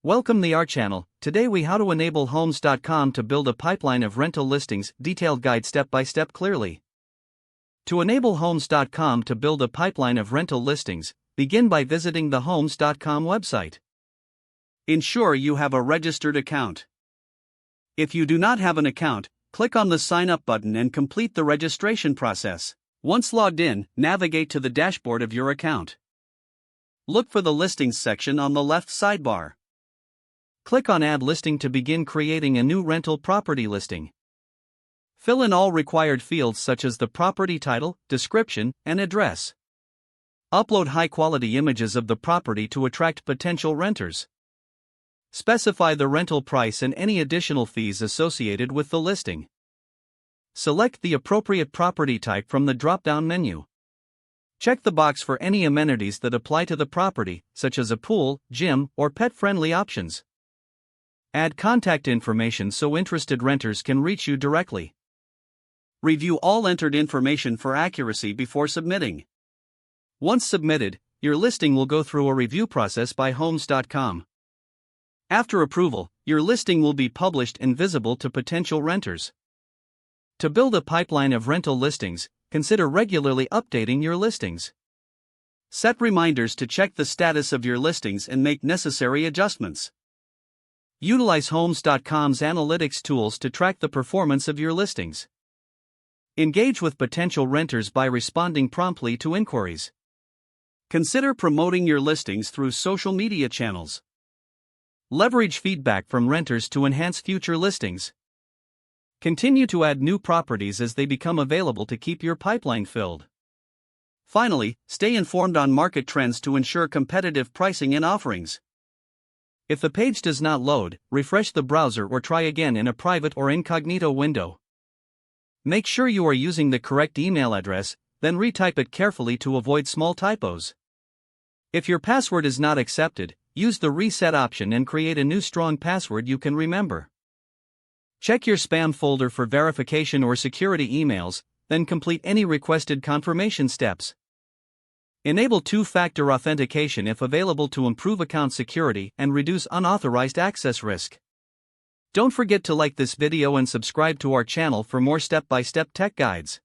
Welcome to our channel. Today we how to enable homes.com to build a pipeline of rental listings, detailed guide step by step clearly. To enable homes.com to build a pipeline of rental listings, begin by visiting the homes.com website. Ensure you have a registered account. If you do not have an account, click on the sign up button and complete the registration process. Once logged in, navigate to the dashboard of your account. Look for the listings section on the left sidebar. Click on Add Listing to begin creating a new rental property listing. Fill in all required fields such as the property title, description, and address. Upload high-quality images of the property to attract potential renters. Specify the rental price and any additional fees associated with the listing. Select the appropriate property type from the drop-down menu. Check the box for any amenities that apply to the property, such as a pool, gym, or pet-friendly options. Add contact information so interested renters can reach you directly. Review all entered information for accuracy before submitting. Once submitted, your listing will go through a review process by homes.com. After approval, your listing will be published and visible to potential renters. To build a pipeline of rental listings, consider regularly updating your listings. Set reminders to check the status of your listings and make necessary adjustments. Utilize homes.com's analytics tools to track the performance of your listings. Engage with potential renters by responding promptly to inquiries. Consider promoting your listings through social media channels. Leverage feedback from renters to enhance future listings. Continue to add new properties as they become available to keep your pipeline filled. Finally, stay informed on market trends to ensure competitive pricing and offerings. If the page does not load, refresh the browser or try again in a private or incognito window. Make sure you are using the correct email address, then retype it carefully to avoid small typos. If your password is not accepted, use the reset option and create a new strong password you can remember. Check your spam folder for verification or security emails, then complete any requested confirmation steps. Enable two-factor authentication if available to improve account security and reduce unauthorized access risk. Don't forget to like this video and subscribe to our channel for more step-by-step tech guides.